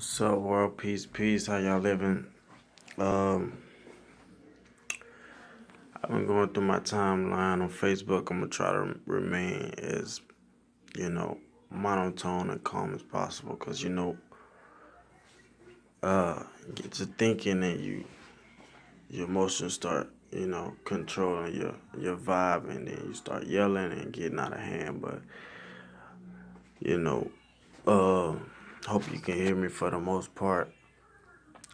So world peace, peace. How y'all living? Um, I've been going through my timeline on Facebook. I'm gonna try to remain as monotone and calm as possible, cause you get to thinking and your emotions start controlling your vibe, and then you start yelling and getting out of hand. But you know, uh, hope you can hear me for the most part.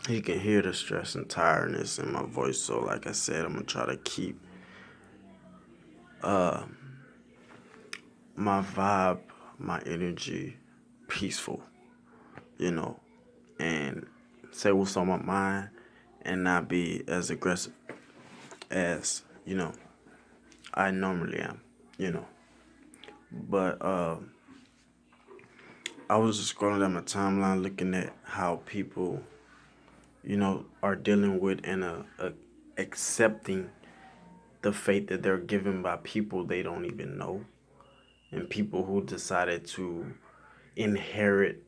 You can hear the stress and tiredness in my voice. So, like I said, I'm gonna try to keep my vibe, my energy peaceful, you know, and say what's on my mind and not be as aggressive as, I normally am, you know. But I was just scrolling down my timeline looking at how people, are dealing with and accepting the fate that they're given by people they don't even know, and people who decided to inherit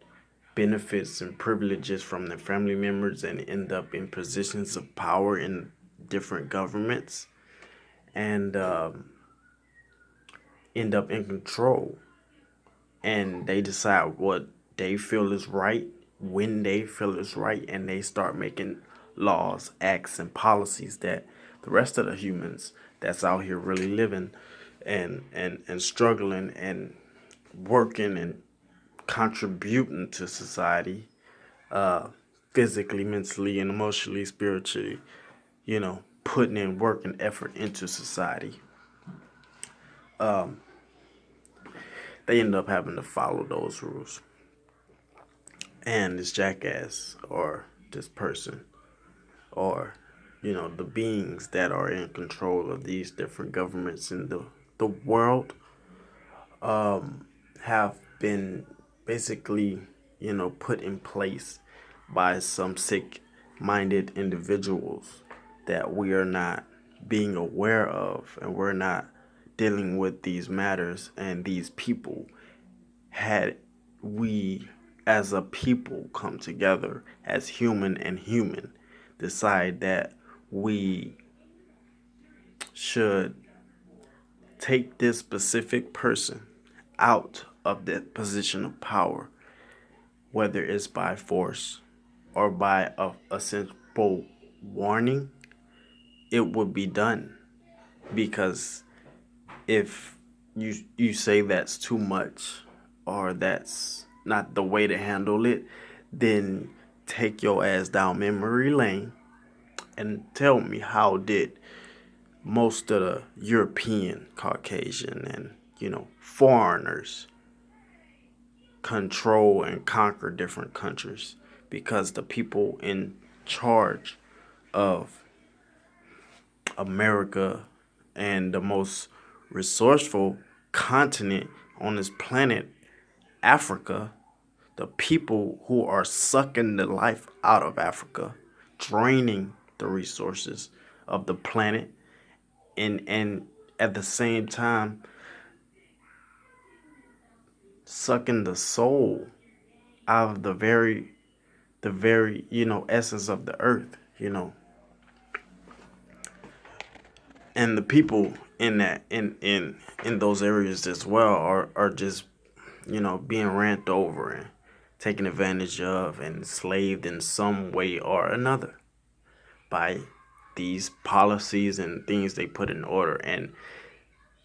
benefits and privileges from their family members and end up in positions of power in different governments, and end up in control, and they decide what they feel is right when they feel is right, and they start making laws, acts, and policies that the rest of the humans that's out here really living and struggling and working and contributing to society, uh, physically, mentally, and emotionally, spiritually, putting in work and effort into society. They end up having to follow those rules. And this jackass or this person or, the beings that are in control of these different governments in the world have been basically, put in place by some sick minded individuals that we are not being aware of, and we're not dealing with these matters and these people. Had we as a people come together as human and human, decide that we should take this specific person out of that position of power, whether it's by force or by a simple warning, it would be done. Because if you say that's too much or that's not the way to handle it, then take your ass down memory lane and tell me, how did most of the European, Caucasian, and foreigners control and conquer different countries? Because the people in charge of America and the most resourceful continent on this planet, Africa, the people who are sucking the life out of Africa, draining the resources of the planet, and at the same time sucking the soul out of the very essence of the earth, and the people in that in those areas as well are just being rant over and taken advantage of and enslaved in some way or another by these policies and things they put in order. And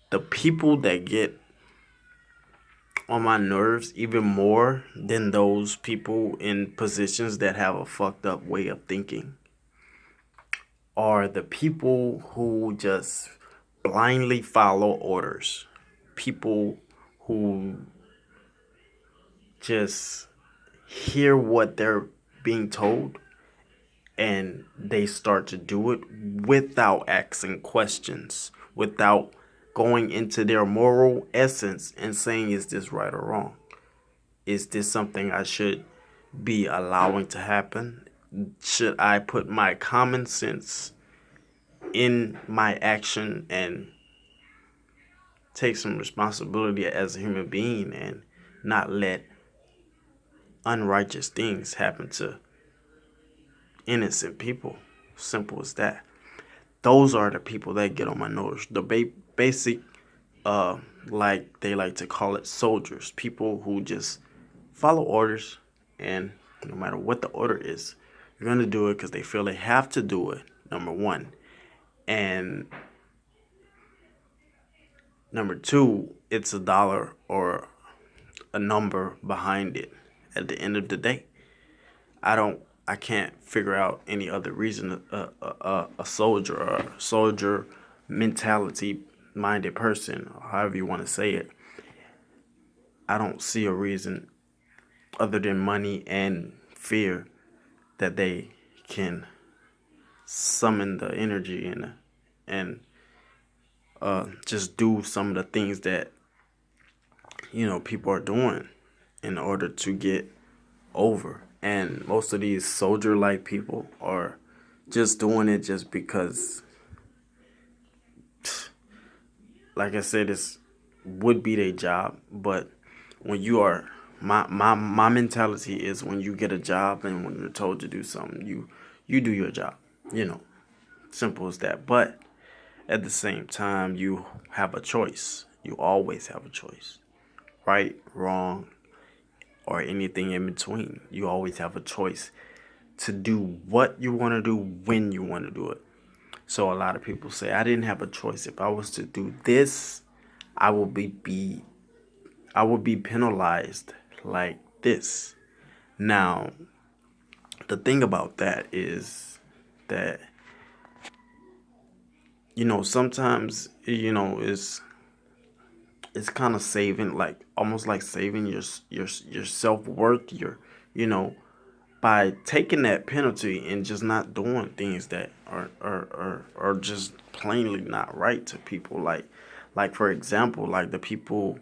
the people that get on my nerves even more than those people in positions that have a fucked up way of thinking are the people who just blindly follow orders. People who just hear what they're being told and they start to do it without asking questions, without going into their moral essence and saying, is this right or wrong? Is this something I should be allowing to happen? Should I put my common sense in my action and take some responsibility as a human being and not let unrighteous things happen to innocent people. Simple as that. Those are the people that get on my nerves. The basic, uh, like they like to call it, soldiers. People who just follow orders, and no matter what the order is, they're gonna do it because they feel they have to do it. Number one, and number two, it's a dollar or a number behind it. At the end of the day, I can't figure out any other reason a soldier or a soldier mentality minded person, or however you want to say it. I don't see a reason other than money and fear that they can summon the energy and just do some of the things that people are doing in order to get over. And most of these soldier like people are just doing it just because, like I said, it's would be their job. But when you are my mentality is, when you get a job and when you're told to do something, you do your job. You know, simple as that. But at the same time, you have a choice. You always have a choice. Right, wrong, or anything in between. You always have a choice to do what you want to do when you want to do it. So a lot of people say, I didn't have a choice. If I was to do this, I will be I will be penalized like this. Now, the thing about that is that sometimes it's kind of saving, like almost like saving your self-worth, you know by taking that penalty and just not doing things that are just plainly not right to people, like for example, like the people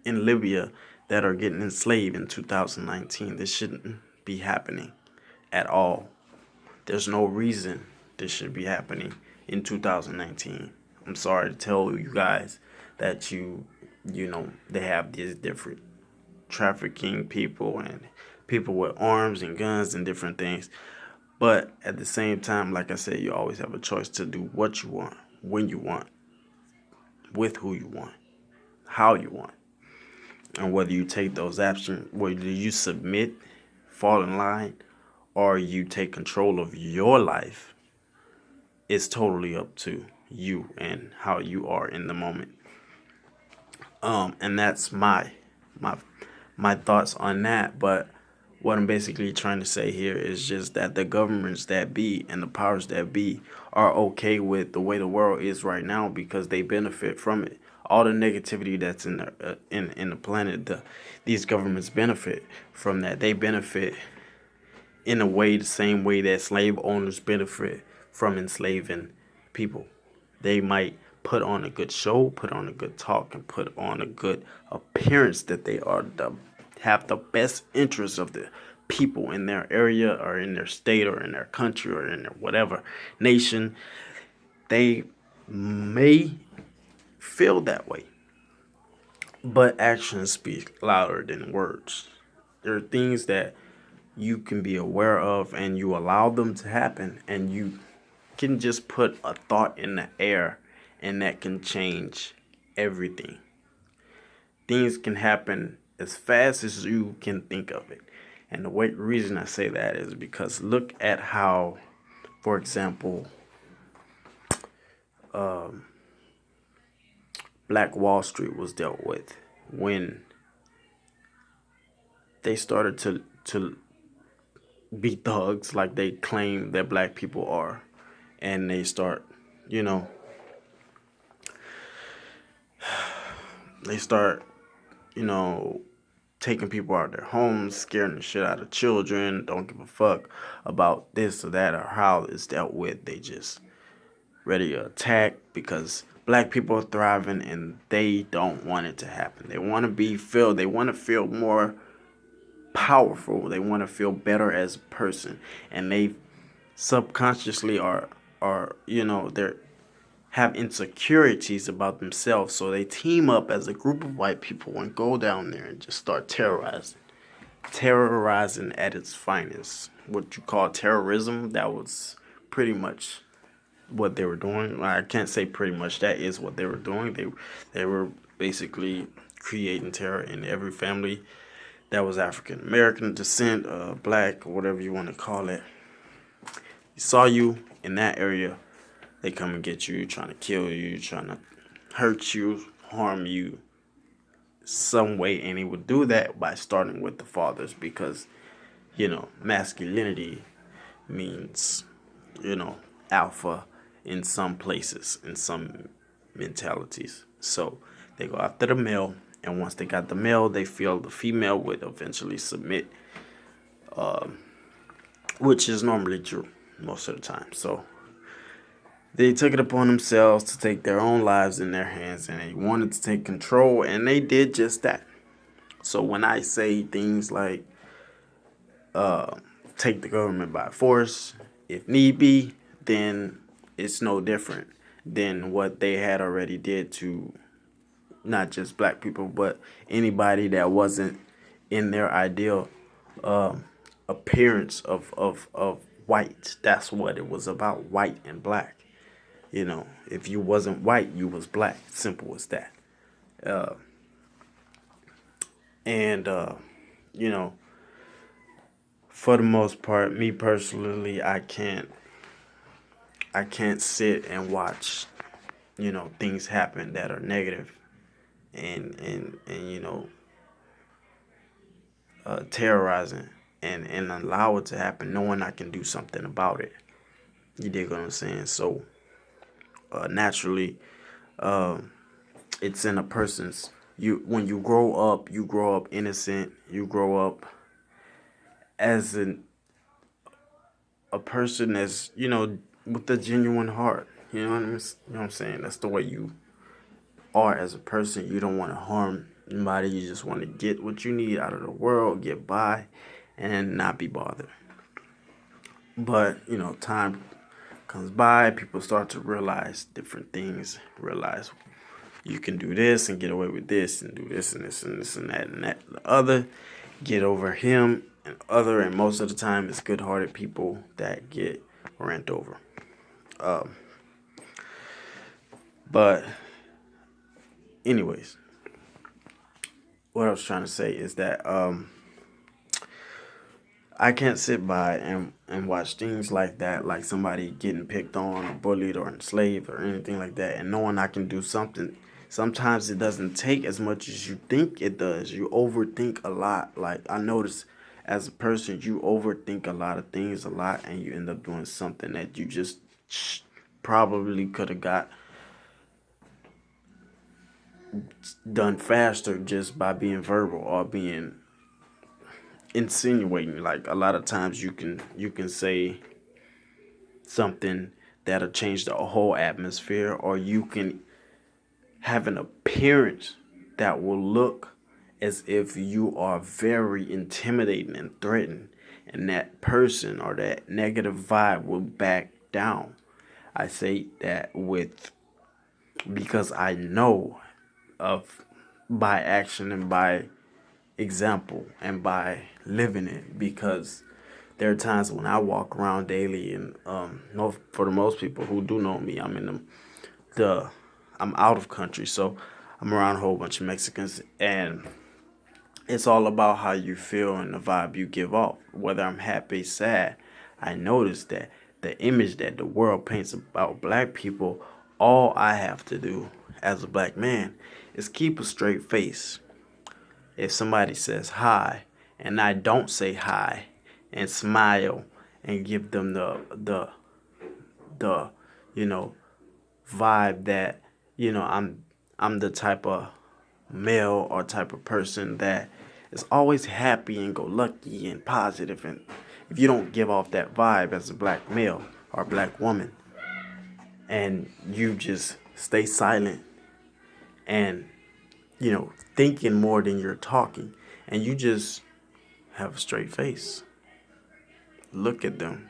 in Libya that are getting enslaved in 2019. This shouldn't be happening at all. There's no reason this should be happening in 2019. I'm sorry to tell you guys that they have these different trafficking people and people with arms and guns and different things. But at the same time, like I said, you always have a choice to do what you want, when you want, with who you want, how you want. And whether you take those actions, whether you submit, fall in line, or you take control of your life, it's totally up to you and how you are in the moment. And that's my my thoughts on that. But what I'm basically trying to say here is just that the governments that be and the powers that be are okay with the way the world is right now because they benefit from it. All the negativity that's in the planet, these governments benefit from that. They benefit in a way, the same way that slave owners benefit from enslaving people. They might put on a good show, put on a good talk, and put on a good appearance that they have the best interests of the people in their area or in their state or in their country or in their whatever nation. They may feel that way, but actions speak louder than words. There are things that you can be aware of and you allow them to happen, and you can just put a thought in the air and that can change everything. Things can happen as fast as you can think of it. And the reason I say that is because look at how, for example, Black Wall Street was dealt with when they started to be thugs like they claim that black people are, and they start, you know, they start, you know, taking people out of their homes, scaring the shit out of children, don't give a fuck about this or that or how it's dealt with. They just ready to attack because black people are thriving and they don't want it to happen. They want to they want to feel more powerful. They want to feel better as a person, and they subconsciously are they're have insecurities about themselves, so they team up as a group of white people and go down there and just start terrorizing at its finest. What you call terrorism, that was pretty much what they were doing. I can't say pretty much, that is what they were doing. They were basically creating terror in every family that was African American descent, black, or whatever you want to call it. Saw you in that area, they come and get you, trying to kill you, trying to hurt you, harm you some way, and he would do that by starting with the fathers because, masculinity means, alpha in some places, in some mentalities. So they go after the male, and once they got the male, they feel the female would eventually submit, which is normally true most of the time. So they took it upon themselves to take their own lives in their hands, and they wanted to take control, and they did just that. So when I say things like take the government by force, if need be, then it's no different than what they had already did to not just black people, but anybody that wasn't in their ideal appearance of white. That's what it was about, white and black. If you wasn't white, you was black. Simple as that. And for the most part, me personally, I can't sit and watch, things happen that are negative and terrorizing and allow it to happen, knowing I can do something about it. You dig what I'm saying? So naturally, it's in a person's, when you grow up innocent, you grow up as a person that's, with a genuine heart. You know what I'm saying? That's the way you are as a person. You don't want to harm anybody. You just want to get what you need out of the world, get by, and not be bothered. But, time comes by, people start to realize different things, realize you can do this and get away with this and do this and this and this and that and that and the other, get over him and other, and most of the time it's good-hearted people that get rant over. But anyways, what I was trying to say is that I can't sit by and watch things like that, like somebody getting picked on or bullied or enslaved or anything like that, and knowing I can do something. Sometimes it doesn't take as much as you think it does. You overthink a lot. Like, I notice as a person, you overthink a lot of things a lot, and you end up doing something that you just probably could have got done faster just by being verbal or being insinuating. Like, a lot of times you can say something that'll change the whole atmosphere, or you can have an appearance that will look as if you are very intimidating and threatening, and that person or that negative vibe will back down. I say that because I know of, by action and by example and by living it, because there are times when I walk around daily, and for the most people who do know me, I'm out of country, so I'm around a whole bunch of Mexicans, and it's all about how you feel and the vibe you give off. Whether I'm happy, sad, I notice that the image that the world paints about black people, all I have to do as a black man is keep a straight face. If somebody says hi and I don't say hi and smile and give them the vibe that I'm the type of male or type of person that is always happy and go lucky and positive, and if you don't give off that vibe as a black male or black woman, and you just stay silent and thinking more than you're talking, and you just have a straight face, look at them,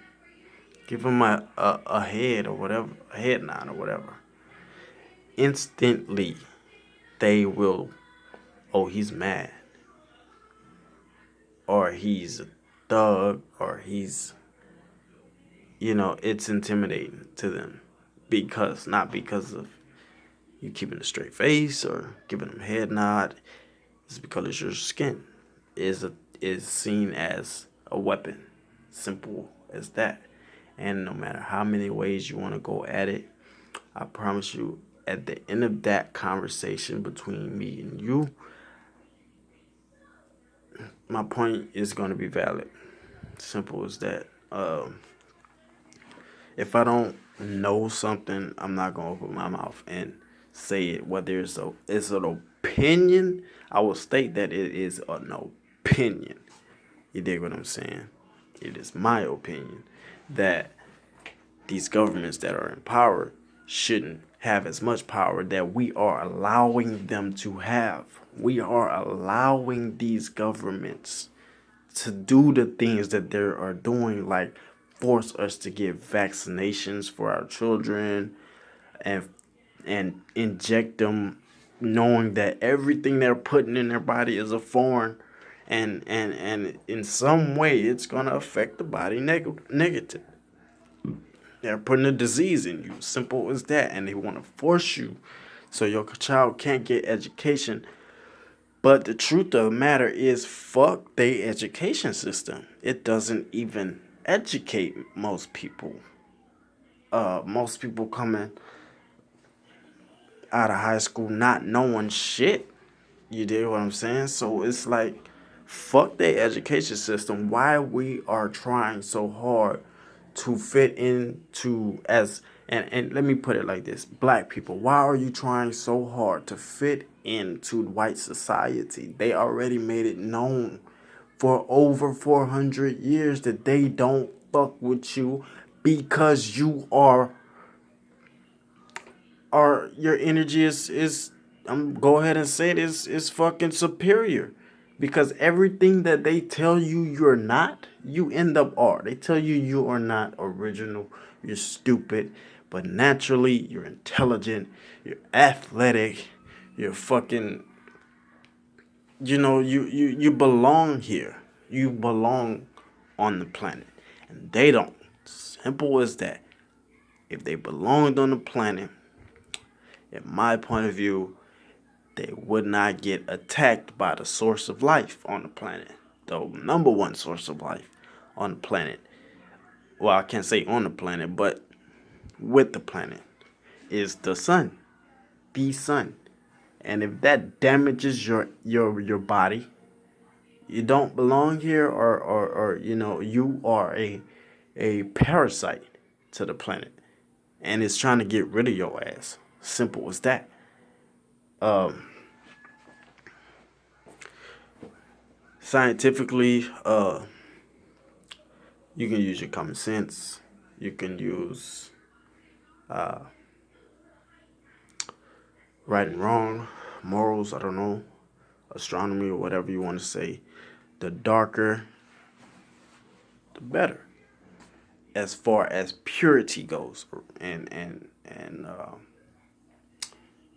give them a head or whatever, a head nod or whatever, instantly they will, oh, he's mad, or he's a thug, or he's, it's intimidating to them, because not because of you keeping a straight face or giving them a head nod. It's because your skin is is seen as a weapon. Simple as that. And no matter how many ways you want to go at it, I promise you, at the end of that conversation between me and you, my point is going to be valid. Simple as that. If I don't know something, I'm not going to open my mouth and say it. Whether it's an opinion, I will state that it is an opinion. You dig what I'm saying? It is my opinion that these governments that are in power shouldn't have as much power that we are allowing them to have. We are allowing these governments to do the things that they are doing, like force us to get vaccinations for our children, and inject them knowing that everything they're putting in their body is a foreign, and in some way it's going to affect the body negative. They're putting a disease in you. Simple as that. And they want to force you so your child can't get education. But the truth of the matter is, fuck their education system. It doesn't even educate most people. Most people coming out of high school not knowing shit. You dig what I'm saying? So it's like, fuck their education system. Why we are trying so hard to fit into and let me put it like this. Black people, why are you trying so hard to fit into white society? They already made it known for over 400 years that they don't fuck with you because you are your energy is I'm go ahead and say it is fucking superior, because everything that they tell you you're not, you end up are. They tell you you are not original, you're stupid, but naturally you're intelligent, you're athletic, you're fucking, you belong here. You belong on the planet. And they don't. Simple as that. If they belonged on the planet, in my point of view, they would not get attacked by the source of life on the planet. The number one source of life on the planet. Well, I can't say on the planet, but with the planet is the sun. The sun. And if that damages your body, you don't belong here, or you are a parasite to the planet. And it's trying to get rid of your ass. Simple as that. Scientifically, you can use your common sense. You can use right and wrong, morals, I don't know, astronomy, or whatever you want to say. The darker, the better, as far as purity goes. And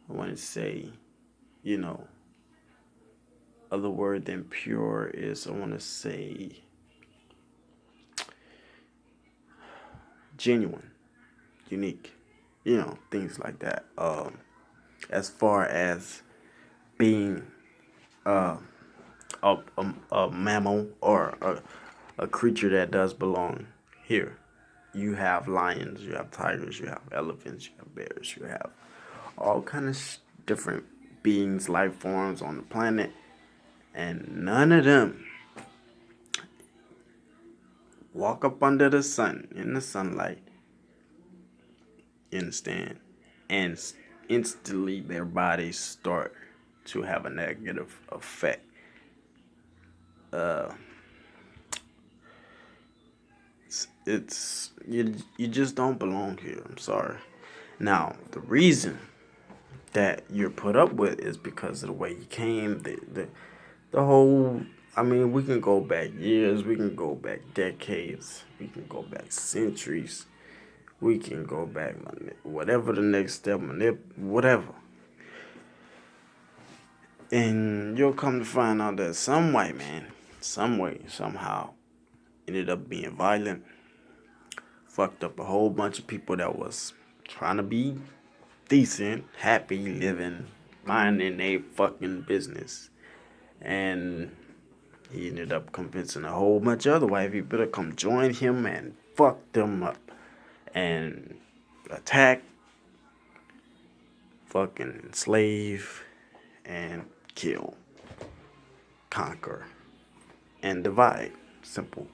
I want to say, you know, other word than pure is, I want to say, genuine, unique, things like that. As far as being uh, a mammal, or a creature that does belong here. You have lions, you have tigers, you have elephants, you have bears, you have all kind of different beings, life forms on the planet, and none of them walk up under the sun, in the sunlight, you understand, and instantly their bodies start to have a negative effect. Uh, it's you just don't belong here. I'm sorry. Now, the reason that you're put up with is because of the way you came, the whole. I mean, we can go back years, we can go back decades, we can go back centuries. We can go back, whatever the next step, whatever. And you'll come to find out that some white man, some way, somehow, ended up being violent, fucked up a whole bunch of people that was trying to be decent, happy, living, minding a fucking business. And he ended up convincing a whole bunch of other white people to come join him and fuck them up. And attack, fucking enslave, and kill, conquer, and divide. Simple.